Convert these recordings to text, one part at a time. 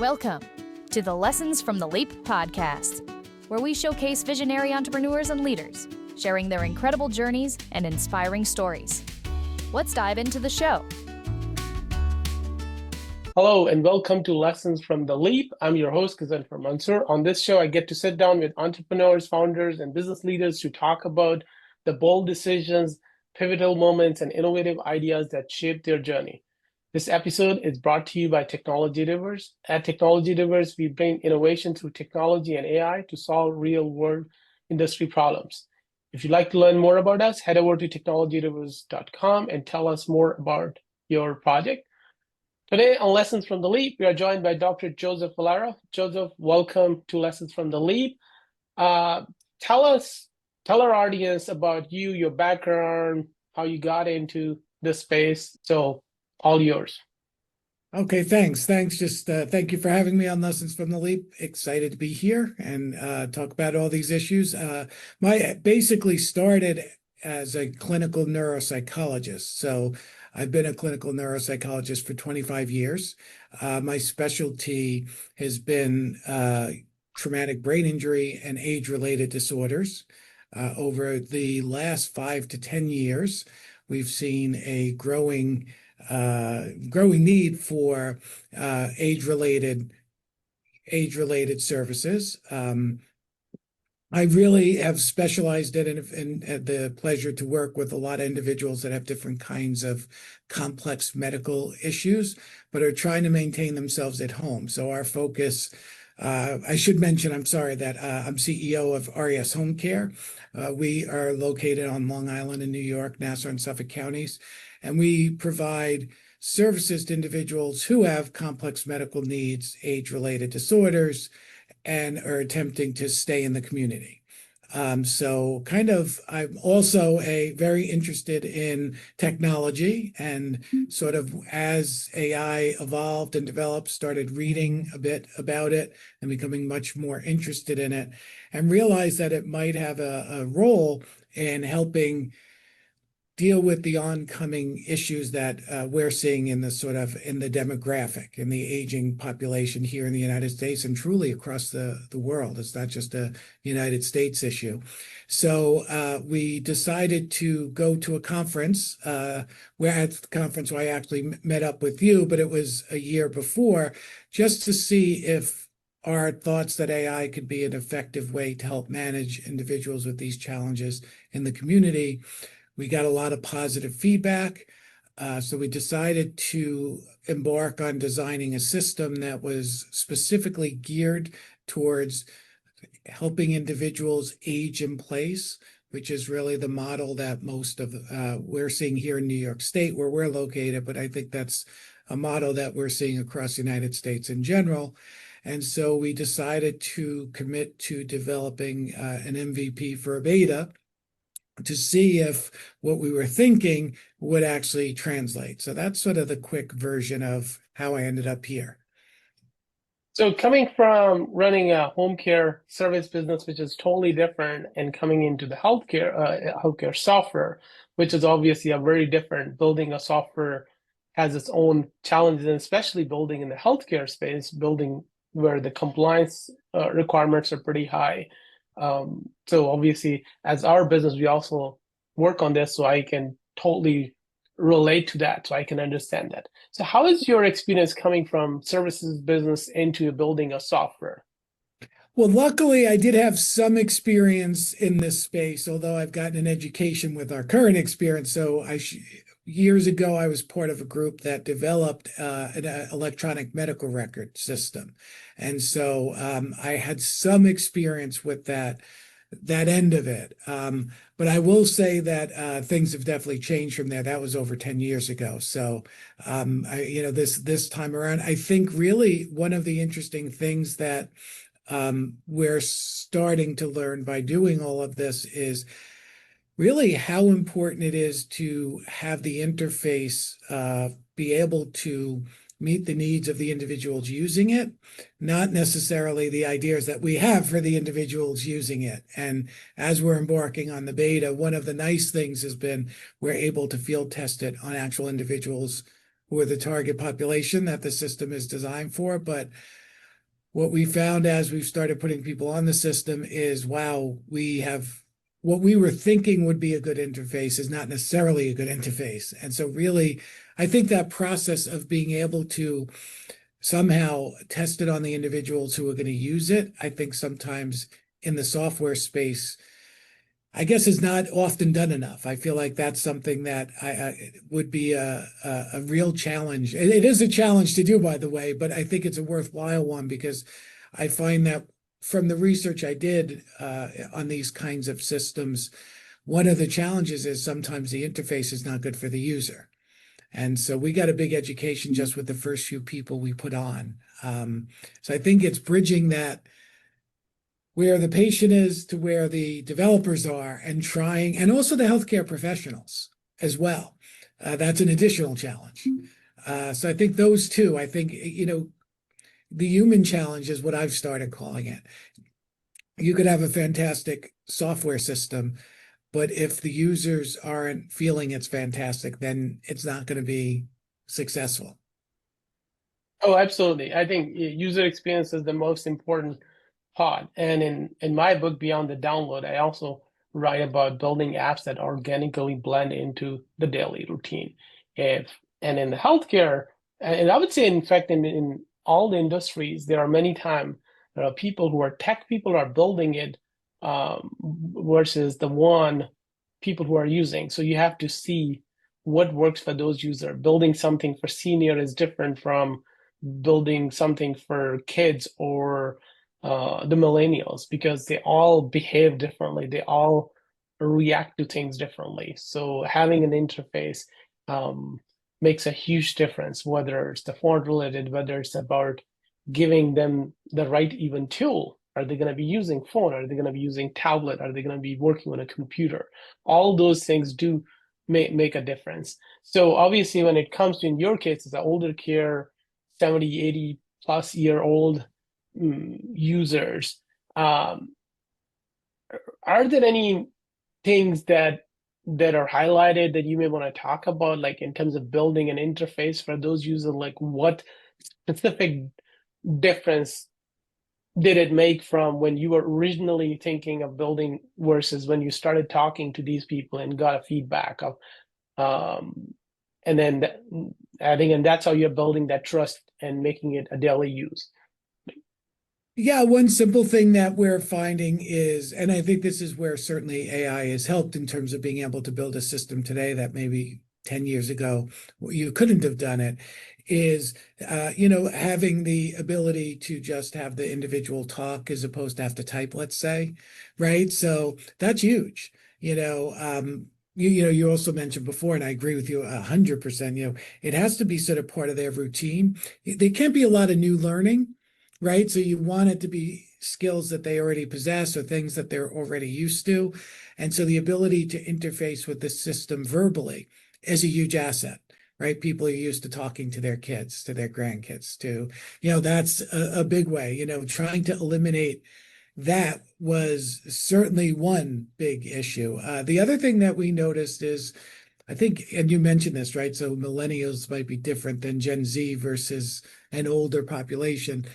Welcome to the Lessons from the Leap podcast, where we showcase visionary entrepreneurs and leaders, sharing their incredible journeys and inspiring stories. Let's dive into the show. Hello, and welcome to Lessons from the Leap. I'm your host, Ghazenfer Mansoor. On this show, I get to sit down with entrepreneurs, founders, and business leaders to talk about the bold decisions, pivotal moments, and innovative ideas that shaped their journey. This episode is brought to you by Technology Rivers. At Technology Rivers, we bring innovation through technology and AI to solve real-world industry problems. If you'd like to learn more about us, head over to technologyrivers.com and tell us more about your project. Today on Lessons from the Leap, we are joined by Dr. Joseph Valero. Joseph, welcome to Lessons from the Leap. Tell our audience about you, your background, how you got into this space. So all yours. Okay, thanks. Just thank you for having me on Lessons from the Leap. Excited to be here and talk about all these issues. My basically started as a clinical neuropsychologist. So I've been a clinical neuropsychologist for 25 years. My specialty has been traumatic brain injury and age-related disorders. Over the last 5 to 10 years, we've seen a growing need for age-related services. I really have specialized in it and had the pleasure to work with a lot of individuals that have different kinds of complex medical issues, but are trying to maintain themselves at home. So our focus, I should mention, I'm sorry, that I'm CEO of RES Home Care. We are located on Long Island in New York, Nassau and Suffolk Counties, and we provide services to individuals who have complex medical needs, age-related disorders, and are attempting to stay in the community. So I'm also very interested in technology, and sort of as AI evolved and developed, started reading a bit about it and becoming much more interested in it, and realized that it might have a role in helping deal with the oncoming issues that we're seeing in the demographic, in the aging population here in the United States and truly across the world. It's not just a United States issue. So we decided to go to a conference. We're at the conference where I actually met up with you, but it was a year before, just to see if our thoughts that AI could be an effective way to help manage individuals with these challenges in the community. We got a lot of positive feedback, so we decided to embark on designing a system that was specifically geared towards helping individuals age in place, which is really the model that most of we're seeing here in New York State, where we're located, but I think that's a model that we're seeing across the United States in general. And so we decided to commit to developing an MVP for a beta, to see if what we were thinking would actually translate. So that's sort of the quick version of how I ended up here. So coming from running a home care service business, which is totally different, and coming into the healthcare software, which is obviously a very different. Building a software has its own challenges, and especially building in the healthcare space, building where the compliance requirements are pretty high. So obviously, as our business, we also work on this, so I can totally relate to that, so I can understand that. So how is your experience coming from services business into building a software? Well, luckily, I did have some experience in this space, although I've gotten an education with our current experience. So years ago, I was part of a group that developed an electronic medical record system. And so I had some experience with that end of it. But I will say that things have definitely changed from there. That was over 10 years ago. So, this time around, I think really one of the interesting things that we're starting to learn by doing all of this is really how important it is to have the interface be able to meet the needs of the individuals using it, not necessarily the ideas that we have for the individuals using it. And as we're embarking on the beta, one of the nice things has been we're able to field test it on actual individuals who are the target population that the system is designed for. But what we found as we've started putting people on the system is, wow, we have what we were thinking would be a good interface is not necessarily a good interface. And so really, I think that process of being able to somehow test it on the individuals who are going to use it, I think sometimes in the software space, I guess is not often done enough. I feel like that's something that I would be a real challenge. It is a challenge to do, by the way, but I think it's a worthwhile one because I find that from the research I did on these kinds of systems, one of the challenges is sometimes the interface is not good for the user. And so we got a big education just with the first few people we put on. So I think it's bridging that where the patient is to where the developers are and trying, and also the healthcare professionals as well. That's an additional challenge. So I think those two, I think, the human challenge is what I've started calling it. You could have a fantastic software system, but if the users aren't feeling it's fantastic, then it's not going to be successful. Oh, absolutely. I think user experience is the most important part. And in my book, Beyond the Download, I also write about building apps that organically blend into the daily routine. And in the healthcare, and I would say, in fact, in all the industries, there are many times there are people who are tech people are building it versus the people who are using. So you have to see what works for those users. Building something for senior is different from building something for kids or the millennials, because they all behave differently. They all react to things differently. So having an interface makes a huge difference, whether it's the phone related, whether it's about giving them the right even tool. Are they going to be using phone? Are they going to be using tablet? Are they going to be working on a computer? All those things do make a difference. So obviously, when it comes to, in your case, it's an older care, 70, 80 plus year old users. Are there any things that are highlighted that you may want to talk about, like in terms of building an interface for those users? Like, what specific difference did it make from when you were originally thinking of building versus when you started talking to these people and got a feedback of and then adding, and that's how you're building that trust and making it a daily use? Yeah, one simple thing that we're finding is, and I think this is where certainly AI has helped in terms of being able to build a system today that maybe 10 years ago you couldn't have done it, is having the ability to just have the individual talk as opposed to have to type, let's say, right? So that's huge. You also mentioned before, and I agree with you 100%, it has to be sort of part of their routine. There can't be a lot of new learning, right? So you want it to be skills that they already possess or things that they're already used to. And so the ability to interface with the system verbally is a huge asset, right? People are used to talking to their kids, to their grandkids, that's a big way, trying to eliminate that was certainly one big issue. The other thing that we noticed is, I think, and you mentioned this, right? So millennials might be different than Gen Z versus an older population.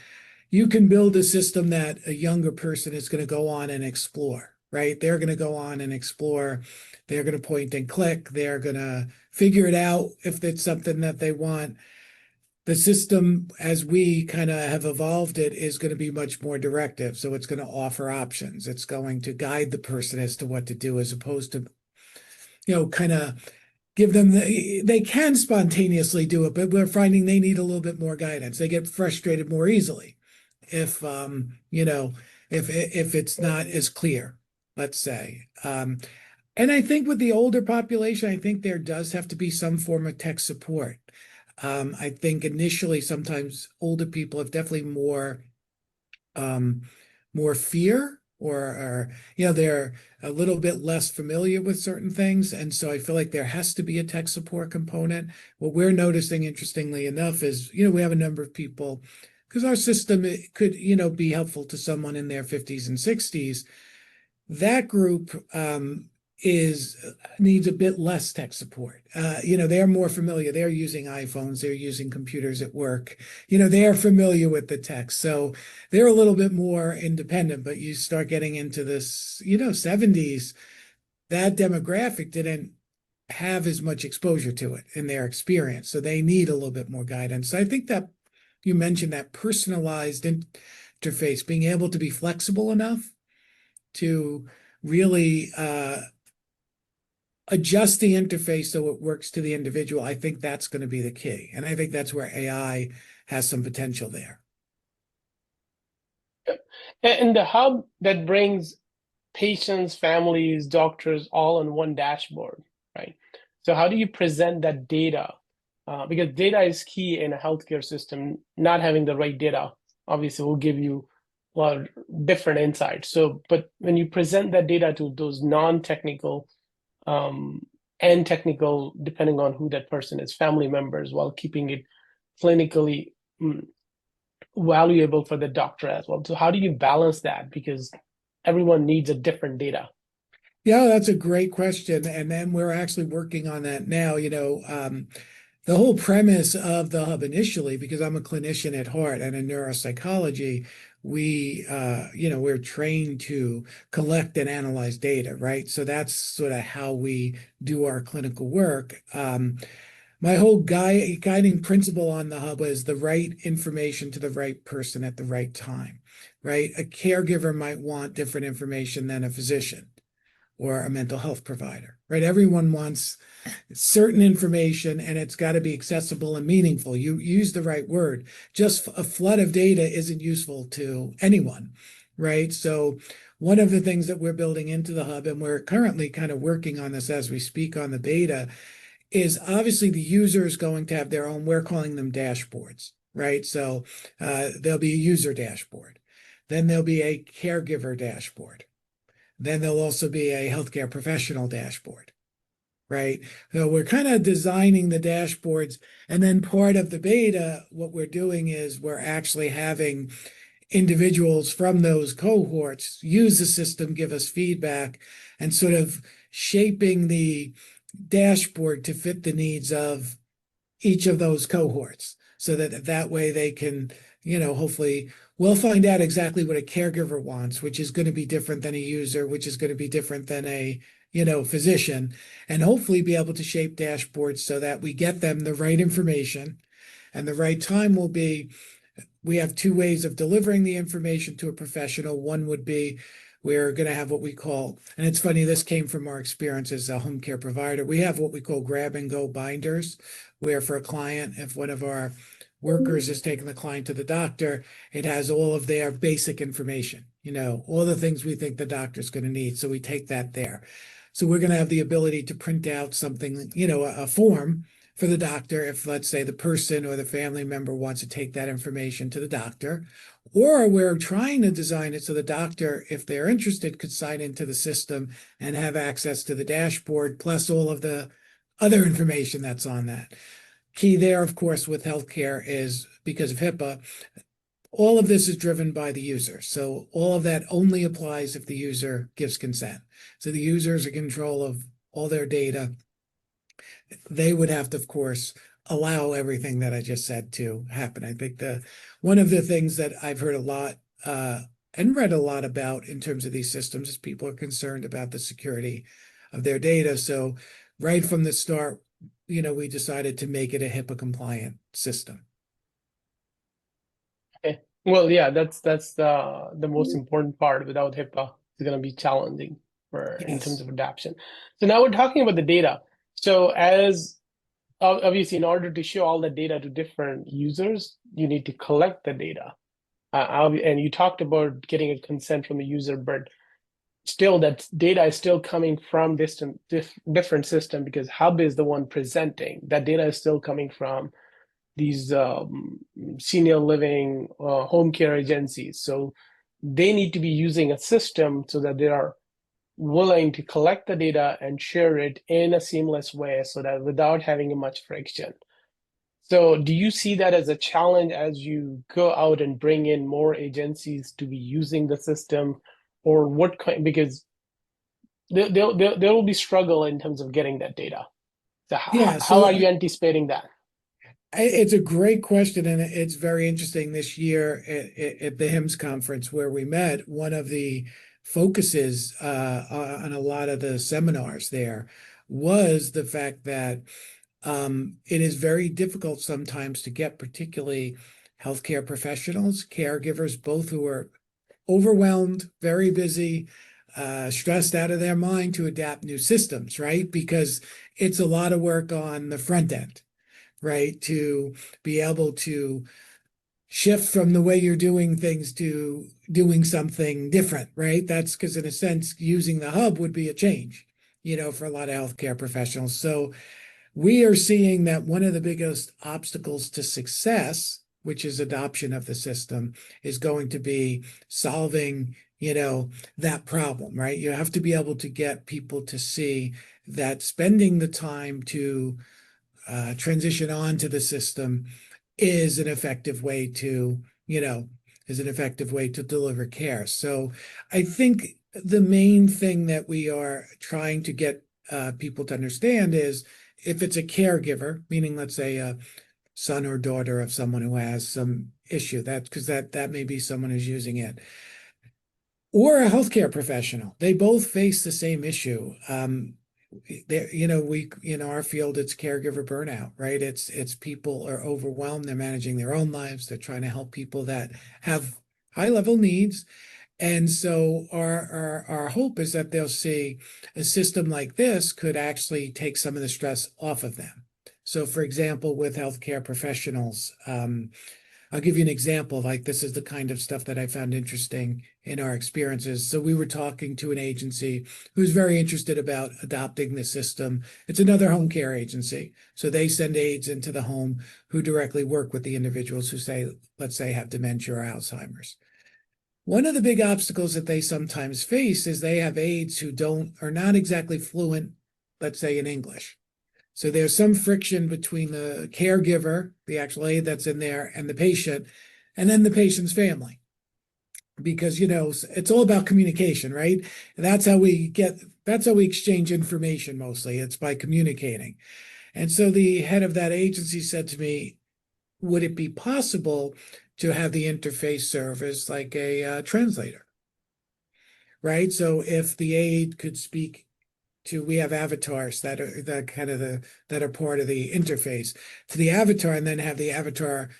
You can build a system that a younger person is going to go on and explore, right? They're going to go on and explore. They're going to point and click. They're going to figure it out if it's something that they want. The system, as we kind of have evolved it, is going to be much more directive. So it's going to offer options. It's going to guide the person as to what to do, as opposed to, kind of give them they can spontaneously do it, but we're finding they need a little bit more guidance. They get frustrated more easily if if it's not as clear, let's say. And I think with the older population, I think there does have to be some form of tech support. I think initially sometimes older people have definitely more fear, or they're a little bit less familiar with certain things, and so I feel like there has to be a tech support component. What we're noticing, interestingly enough, is we have a number of people, because our system could be helpful to someone in their 50s and 60s. That group needs a bit less tech support. They're more familiar. They're using iPhones. They're using computers at work. They're familiar with the tech. So they're a little bit more independent, but you start getting into this, 70s, that demographic didn't have as much exposure to it in their experience. So they need a little bit more guidance. So I think that you mentioned that personalized interface, being able to be flexible enough to really adjust the interface so it works to the individual. I think that's going to be the key. And I think that's where AI has some potential there. And the hub that brings patients, families, doctors all on one dashboard, right? So how do you present that data? Because data is key in a healthcare system. Not having the right data obviously will give you a lot of different insights. So, but when you present that data to those non-technical and technical, depending on who that person is, family members, while keeping it clinically valuable for the doctor as well. So how do you balance that? Because everyone needs a different data. Yeah, that's a great question. And then we're actually working on that now. The whole premise of the hub initially, because I'm a clinician at heart and in neuropsychology, we're trained to collect and analyze data, right? So that's sort of how we do our clinical work. My whole guiding principle on the hub is the right information to the right person at the right time, right? A caregiver might want different information than a physician or a mental health provider, right? Everyone wants certain information, and it's got to be accessible and meaningful. You use the right word. Just a flood of data isn't useful to anyone, right? So one of the things that we're building into the hub, and we're currently kind of working on this as we speak on the beta, is obviously the user is going to have their own, we're calling them dashboards, right? So there'll be a user dashboard. Then there'll be a caregiver dashboard. Then there'll also be a healthcare professional dashboard, right? So we're kind of designing the dashboards. And then part of the beta, what we're doing is we're actually having individuals from those cohorts use the system, give us feedback, and sort of shaping the dashboard to fit the needs of each of those cohorts so that way they can, hopefully we'll find out exactly what a caregiver wants, which is going to be different than a user, which is going to be different than a, physician, and hopefully be able to shape dashboards so that we get them the right information. And the right time will be, we have two ways of delivering the information to a professional. One would be, we're going to have what we call, and it's funny, this came from our experience as a home care provider. We have what we call grab and go binders, where for a client, if one of our workers is taking the client to the doctor, it has all of their basic information, all the things we think the doctor's going to need. So we take that there. So we're going to have the ability to print out something, a form for the doctor if, let's say, the person or the family member wants to take that information to the doctor. Or we're trying to design it so the doctor, if they're interested, could sign into the system and have access to the dashboard, plus all of the other information that's on that. Key there, of course, with healthcare is, because of HIPAA, all of this is driven by the user. So all of that only applies if the user gives consent. So the user is in control of all their data. They would have to, of course, allow everything that I just said to happen. I think one of the things that I've heard a lot and read a lot about in terms of these systems is people are concerned about the security of their data. So right from the start, we decided to make it a HIPAA compliant system. Okay. Well, yeah, that's the most important part. Without HIPAA, it's going to be challenging in terms of adoption. So now we're talking about the data. So as obviously, in order to show all the data to different users, you need to collect the data. And you talked about getting a consent from the user, but still that data is still coming from different system, because Hub is the one presenting. That data is still coming from these senior living home care agencies. So they need to be using a system so that they are willing to collect the data and share it in a seamless way, so that without having much friction. So do you see that as a challenge as you go out and bring in more agencies to be using the system, or what kind? Because there will be struggle in terms of getting that data. So Yeah, how so are you anticipating that? it's a great question, and it's very interesting. This year at the HIMSS conference where we met, one of the focuses on a lot of the seminars there was the fact that it is very difficult sometimes to get particularly healthcare professionals, caregivers, both who are overwhelmed, very busy, stressed out of their mind to adapt new systems, right? Because it's a lot of work on the front end, right? To be able to shift from the way you're doing things to doing something different, right? That's because in a sense, using the hub would be a change, for a lot of healthcare professionals. So we are seeing that one of the biggest obstacles to success, which is adoption of the system, is going to be solving, that problem, right? You have to be able to get people to see that spending the time to transition onto the system is an effective way to, deliver care. So I think the main thing that we are trying to get people to understand is if it's a caregiver, meaning let's say a son or daughter of someone who has some issue, that may be someone who's using it, or a healthcare professional, they both face the same issue. We in our field, it's caregiver burnout, right? It's people are overwhelmed, they're managing their own lives, they're trying to help people that have high level needs. And so our hope is that they'll see a system like this could actually take some of the stress off of them. So for example, with healthcare professionals, I'll give you an example. Like this is the kind of stuff that I found interesting in our experiences. So we were talking to an agency who's very interested about adopting the system. It's another home care agency. So they send aides into the home who directly work with the individuals who let's say have dementia or Alzheimer's. One of the big obstacles that they sometimes face is they have aides who are not exactly fluent, let's say, in English. So there's some friction between the caregiver, the actual aide that's in there, and the patient, and then the patient's family. Because, it's all about communication, right? And that's how we exchange information mostly. It's by communicating. And so the head of that agency said to me, would it be possible to have the interface serve as like a translator, right? So if the aide could speak we have avatars that are that are part of the interface to the avatar, and then have the avatar,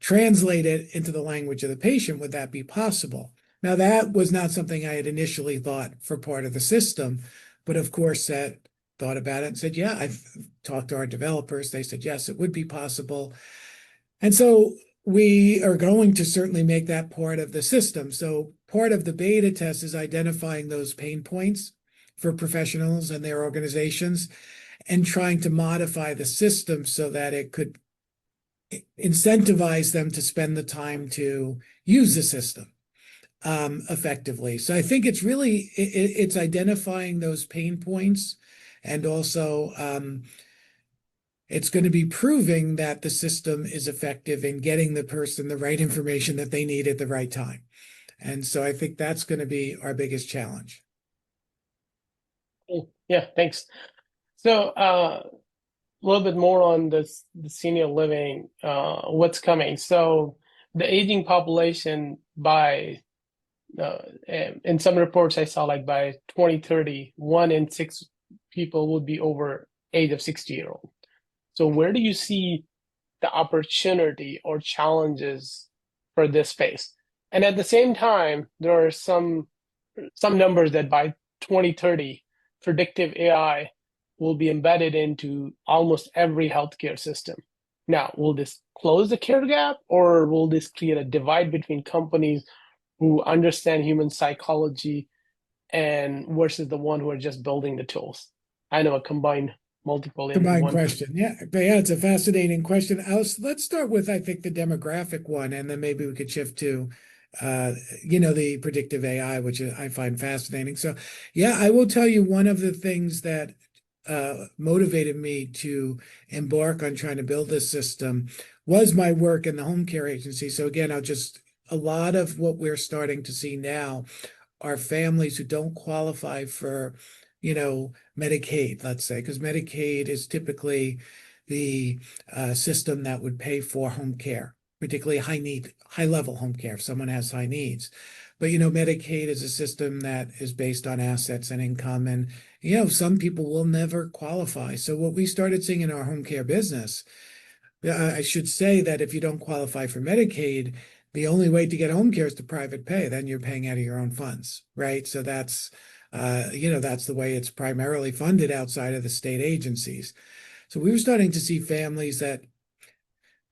translate it into the language of the patient, would that be possible? Now, that was not something I had initially thought for part of the system, but of course, thought about it and said, yeah, I've talked to our developers. They said, yes, it would be possible. And so we are going to certainly make that part of the system. So part of the beta test is identifying those pain points for professionals and their organizations and trying to modify the system so that it could incentivize them to spend the time to use the system effectively. So I think it's really, it's identifying those pain points, and also it's going to be proving that the system is effective in getting the person the right information that they need at the right time. And so I think that's going to be our biggest challenge. Yeah, thanks. So a little bit more on the senior living, what's coming. So the aging population by, in some reports I saw, like by 2030, 1 in 6 people would be over age of 60-year-old. So where do you see the opportunity or challenges for this space? And at the same time, there are some numbers that by 2030, predictive AI will be embedded into almost every healthcare system. Now, will this close the care gap, or will this create a divide between companies who understand human psychology and versus the one who are just building the tools? I know a combined question. Yeah, but yeah, it's a fascinating question. Let's start with, I think, the demographic one, and then maybe we could shift to the predictive AI, which I find fascinating. So yeah, I will tell you, one of the things that motivated me to embark on trying to build this system was my work in the home care agency. So again, a lot of what we're starting to see now are families who don't qualify for, Medicaid, let's say, because Medicaid is typically the system that would pay for home care, particularly high level home care if someone has high needs. But, Medicaid is a system that is based on assets and income. And, some people will never qualify. So what we started seeing in our home care business, I should say that if you don't qualify for Medicaid, the only way to get home care is to private pay. Then you're paying out of your own funds, right? So that's the way it's primarily funded outside of the state agencies. So we were starting to see families that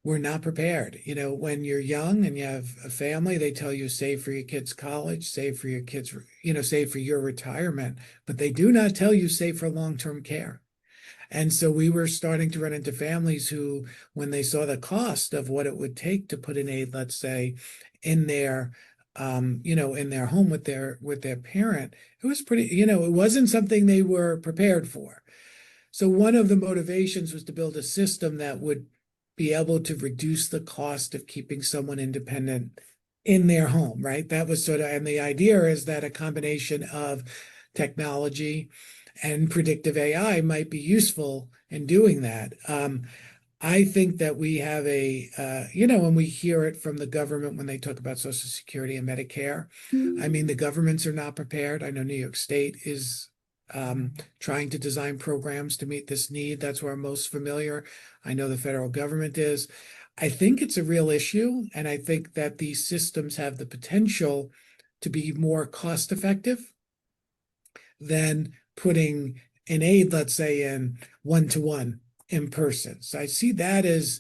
were not prepared. When you're young and you have a family, they tell you save for your kids' college, save for your kids, save for your retirement, but they do not tell you save for long-term care. And so we were starting to run into families who, when they saw the cost of what it would take to put an aide, let's say, in their in their home with their parent, it was pretty, it wasn't something they were prepared for. So one of the motivations was to build a system that would be able to reduce the cost of keeping someone independent in their home, right? That was and the idea is that a combination of technology and predictive AI might be useful in doing that. I think that we have and we hear it from the government when they talk about Social Security and Medicare. I mean, the governments are not prepared. I know New York State is trying to design programs to meet this need. That's where I'm most familiar. I know the federal government is. I think it's a real issue, and I think that these systems have the potential to be more cost effective than putting an aide, let's say, in one-to-one in person. So I see that as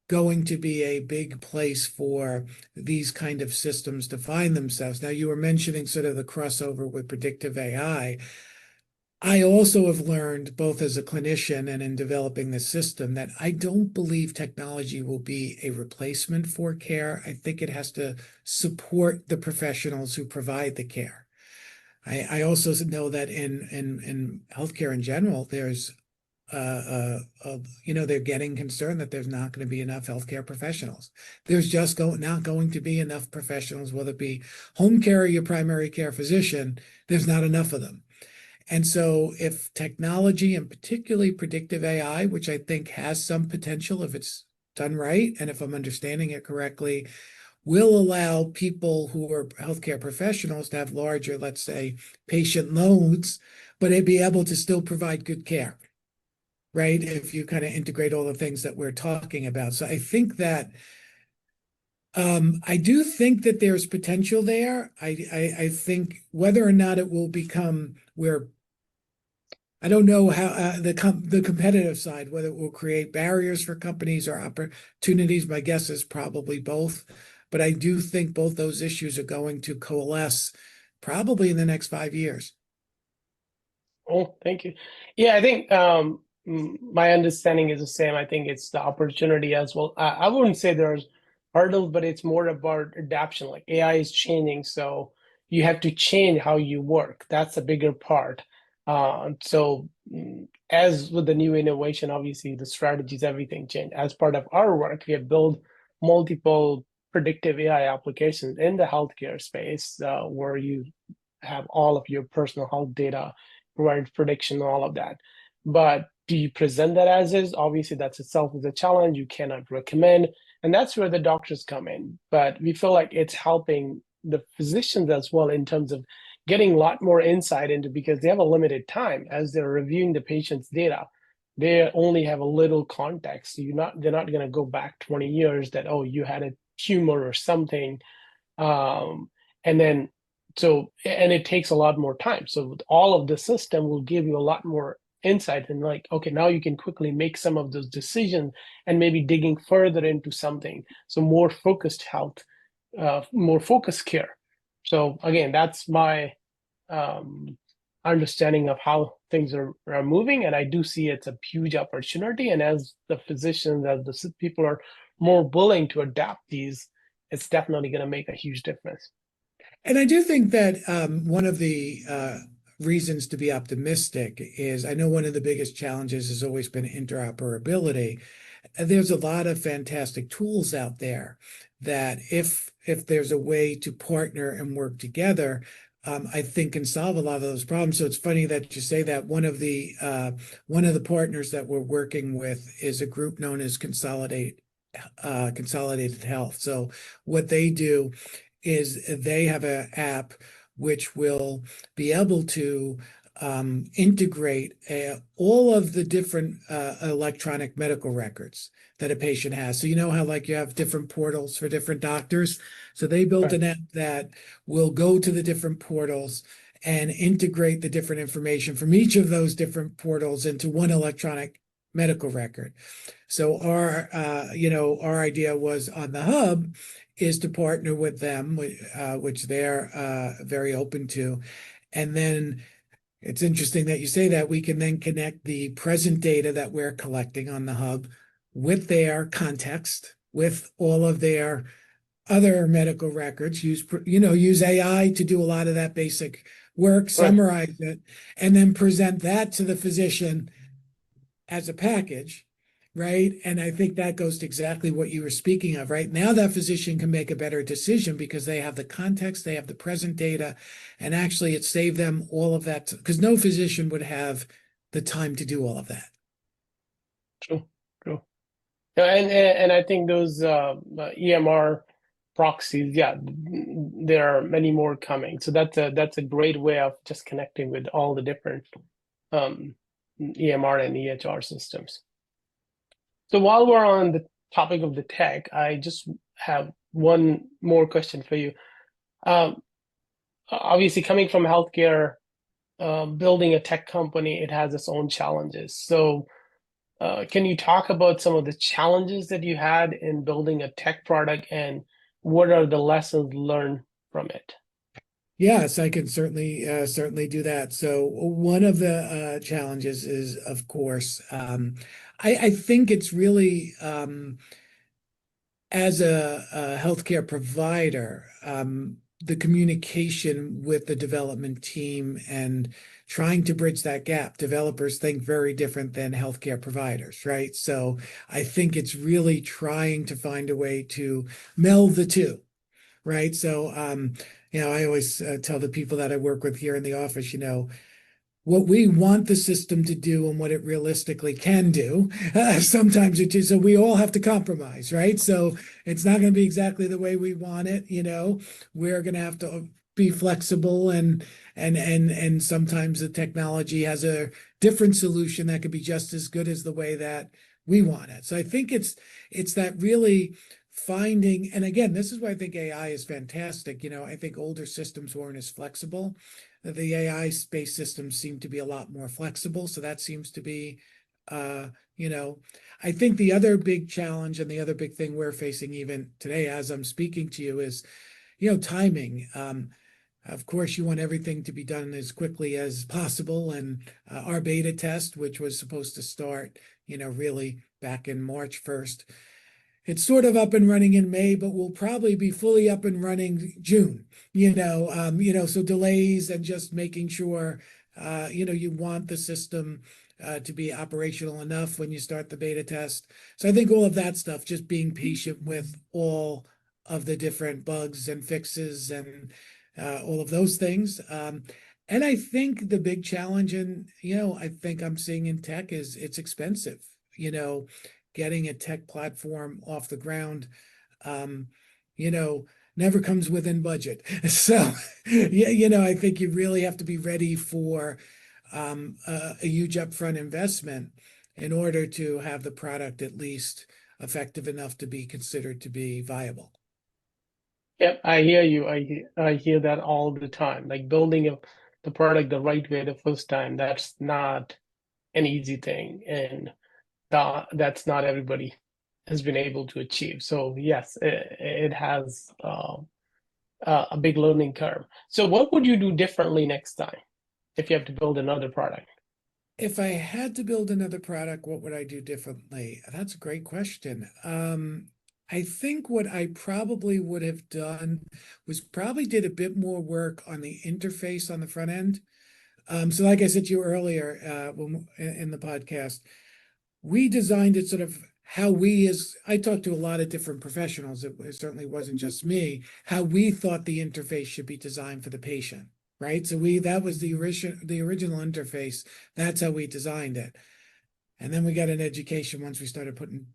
going to be a big place for these kind of systems to find themselves. Now, you were mentioning sort of the crossover with predictive AI. I also have learned, both as a clinician and in developing this system, that I don't believe technology will be a replacement for care. I think it has to support the professionals who provide the care. I also know that in healthcare in general, there's they're getting concerned that there's not going to be enough healthcare professionals. There's just not going to be enough professionals, whether it be home care or your primary care physician. There's not enough of them. And so if technology, and particularly predictive AI, which I think has some potential if it's done right, and if I'm understanding it correctly, will allow people who are healthcare professionals to have larger, let's say, patient loads, but they'd be able to still provide good care, right? If you kind of integrate all the things that we're talking about. So I think that I do think that there's potential there. I think whether or not it will become where, I don't know how the competitive side, whether it will create barriers for companies or opportunities. My guess is probably both. But I do think both those issues are going to coalesce probably in the next 5 years. Oh, thank you. Yeah, I think my understanding is the same. I think it's the opportunity as well. I wouldn't say there's hurdles, but it's more about adaptation. Like AI is changing, so you have to change how you work. That's a bigger part. As with the new innovation, obviously the strategies, everything changed. As part of our work, we have built multiple predictive AI applications in the healthcare space where you have all of your personal health data, provide prediction, all of that. But do you present that as is? Obviously, that's itself is a challenge. You cannot recommend. And that's where the doctors come in. But we feel like it's helping the physicians as well in terms of getting a lot more insight into, because they have a limited time as they're reviewing the patient's data. They only have a little context. They're not going to go back 20 years that, oh, you had a tumor or something. And it takes a lot more time. So with all of the system will give you a lot more insight and like, okay, now you can quickly make some of those decisions and maybe digging further into something. So more focused health, more focused care. So again, that's my understanding of how things are moving. And I do see it's a huge opportunity. And as the physicians, as the people are more willing to adapt these, it's definitely going to make a huge difference. And I do think that one of the reasons to be optimistic is, I know one of the biggest challenges has always been interoperability. There's a lot of fantastic tools out there that if there's a way to partner and work together, I think can solve a lot of those problems. So it's funny that you say that. One of the partners that we're working with is a group known as Consolidated Health. So what they do is they have an app which will be able to integrate all of the different electronic medical records that a patient has. So you know how like you have different portals for different doctors. So they built an app that will go to the different portals and integrate the different information from each of those different portals into one electronic medical record. So our idea was on the hub is to partner with them, which they're very open to. And then it's interesting that you say that. We can then connect the present data that we're collecting on the hub with their context, with all of their other medical records, use AI to do a lot of that basic work, summarize it, and then present that to the physician as a package, right? And I think that goes to exactly what you were speaking of, right? Now that physician can make a better decision because they have the context, they have the present data, and actually it saved them all of that, because no physician would have the time to do all of that. True. Yeah, and I think those EMR proxies, yeah, there are many more coming. So that's a great way of just connecting with all the different EMR and EHR systems. So while we're on the topic of the tech, I just have one more question for you. Obviously, coming from healthcare, building a tech company, it has its own challenges. So can you talk about some of the challenges that you had in building a tech product, and what are the lessons learned from it? Yes, I can certainly do that. So one of the challenges is, of course, I think it's really as a healthcare provider, the communication with the development team and trying to bridge that gap. Developers think very different than healthcare providers, right? So I think it's really trying to find a way to meld the two, right? So, I always tell the people that I work with here in the office, what we want the system to do and what it realistically can do. Sometimes it is, so we all have to compromise, right? So it's not going to be exactly the way we want it. We're going to have to be flexible, and sometimes the technology has a different solution that could be just as good as the way that we want it. So I think it's that really finding, and again, this is why I think AI is fantastic. I think older systems weren't as flexible. The AI-based systems seem to be a lot more flexible. So that seems to be, I think the other big challenge and the other big thing we're facing even today as I'm speaking to you is, timing. Of course, you want everything to be done as quickly as possible. And our beta test, which was supposed to start, really back in March 1st, it's sort of up and running in May, but we'll probably be fully up and running June, so delays and just making sure, you want the system to be operational enough when you start the beta test. So I think all of that stuff, just being patient with all of the different bugs and fixes and all of those things. And I think the big challenge, and, I think I'm seeing in tech is it's expensive, getting a tech platform off the ground, never comes within budget. So, I think you really have to be ready for a huge upfront investment in order to have the product at least effective enough to be considered to be viable. Yep, I hear you. I hear that all the time. Like building the product the right way the first time, that's not an easy thing, and that's not everybody has been able to achieve. So yes, it has a big learning curve. So what would you do differently next time if you have to build another product? If I had to build another product, what would I do differently? That's a great question. I think what I probably would have done was probably did a bit more work on the interface on the front end. So like I said to you earlier, in the podcast, we designed it sort of how I talked to a lot of different professionals. It certainly wasn't just me, how we thought the interface should be designed for the patient. right? So that was the original interface. That's how we designed it. And then we got an education once we started putting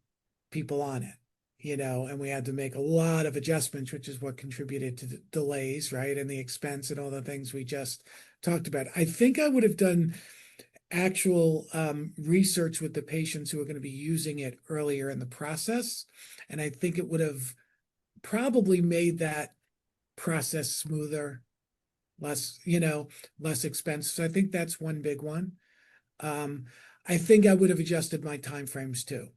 people on it, and we had to make a lot of adjustments, which is what contributed to the delays, right? And the expense and all the things we just talked about. I think I would have done actual research with the patients who are going to be using it earlier in the process. And I think it would have probably made that process smoother, less expensive. So I think that's one big one. I think I would have adjusted my timeframes too.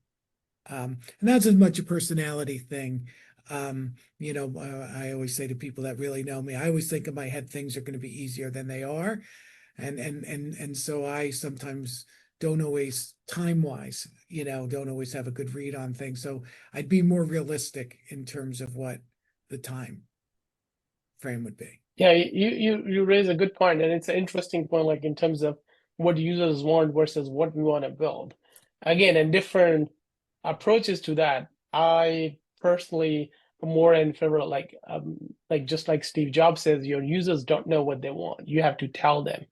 And that's as much a personality thing. I always say to people that really know me, I always think in my head things are going to be easier than they are. And so I sometimes don't always time-wise, don't always have a good read on things. So I'd be more realistic in terms of what the time frame would be. Yeah, you raise a good point, and it's an interesting point, like in terms of what users want versus what we want to build. Again, and different approaches to that. I personally am more in favor of like just like Steve Jobs says, your users don't know what they want. You have to tell them.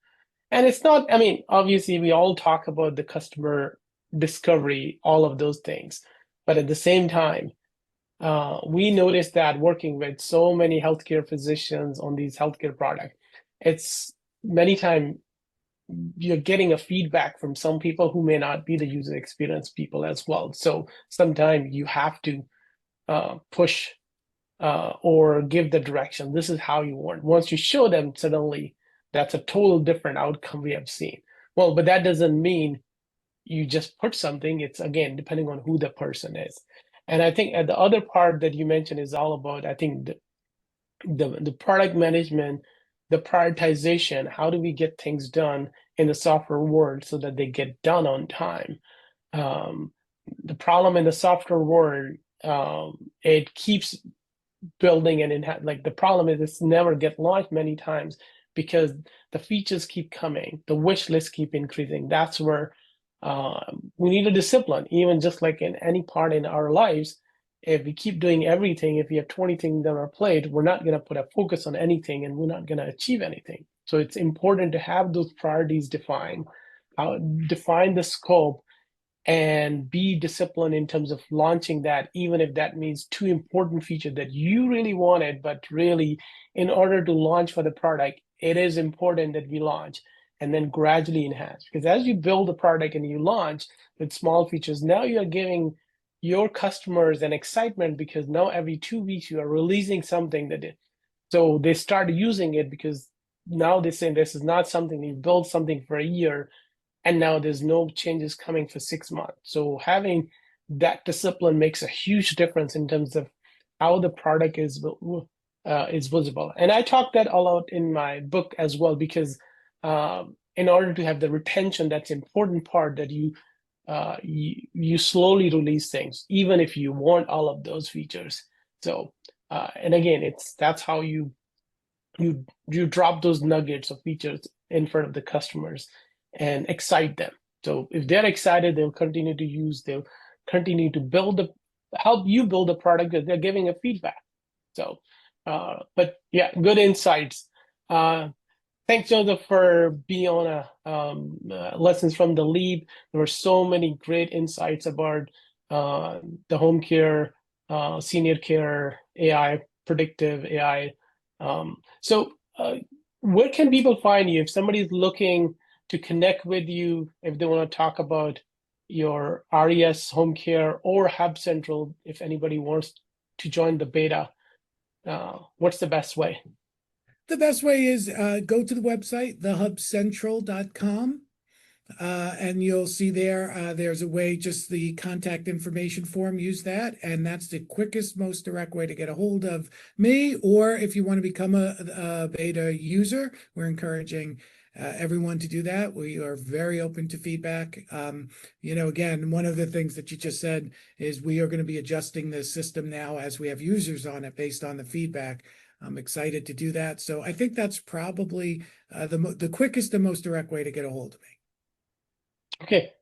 And it's not, I mean, obviously we all talk about the customer discovery, all of those things. But at the same time, we noticed that working with so many healthcare physicians on these healthcare products, it's many times you're getting a feedback from some people who may not be the user experience people as well. So sometimes you have to push or give the direction. This is how you want. Once you show them, suddenly that's a total different outcome we have seen. Well, but that doesn't mean you just put something. It's again, depending on who the person is. And I think the other part that you mentioned is all about, I think, the product management, the prioritization. How do we get things done in the software world so that they get done on time? The problem in the software world, it keeps building and like the problem is it's never get launched many times because the features keep coming, the wish list keep increasing. That's where we need a discipline, even just like in any part in our lives. If we keep doing everything, if we have 20 things on our plate, we're not going to put a focus on anything and we're not going to achieve anything. So it's important to have those priorities defined, define the scope, and be disciplined in terms of launching that, even if that means two important features that you really wanted, but really in order to launch for the product, it is important that we launch and then gradually enhance. Because as you build the product and you launch with small features, now you're giving your customers an excitement because now every 2 weeks you are releasing something so they start using it because now they're saying this is not something you build something for a year and now there's no changes coming for 6 months. So having that discipline makes a huge difference in terms of how the product is visible. And I talk that all out in my book as well, because in order to have the retention, that's important part that you slowly release things, even if you want all of those features. So and again, that's how you drop those nuggets of features in front of the customers and excite them. So if they're excited, they'll continue to use, they'll continue to help you build a product that they're giving a feedback. So, but yeah, good insights. Thanks, Joseph, for being on Lessons from the Leap. There were so many great insights about the home care, senior care, AI, predictive AI. So where can people find you if somebody's looking to connect with you, if they want to talk about your RES home care or Hub Central, if anybody wants to join the beta, what's the best way? The best way is go to the website, thehubcentral.com, and you'll see there's a way, just the contact information form, use that. And that's the quickest, most direct way to get a hold of me. Or if you want to become a beta user, we're encouraging everyone to do that. We are very open to feedback. Again, one of the things that you just said is we are going to be adjusting the system now as we have users on it based on the feedback. I'm excited to do that. So I think that's probably the quickest and most direct way to get a hold of me. Okay.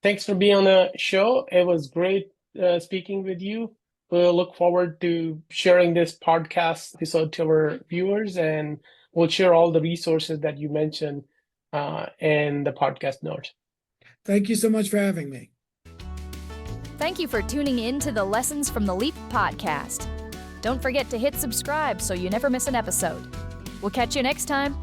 Thanks for being on the show. It was great speaking with you. We'll look forward to sharing this podcast episode to our viewers, and we'll We'll share all the resources that you mentioned in the podcast notes. Thank you so much for having me. Thank you for tuning in to the Lessons from the Leap podcast. Don't forget to hit subscribe so you never miss an episode. We'll catch you next time.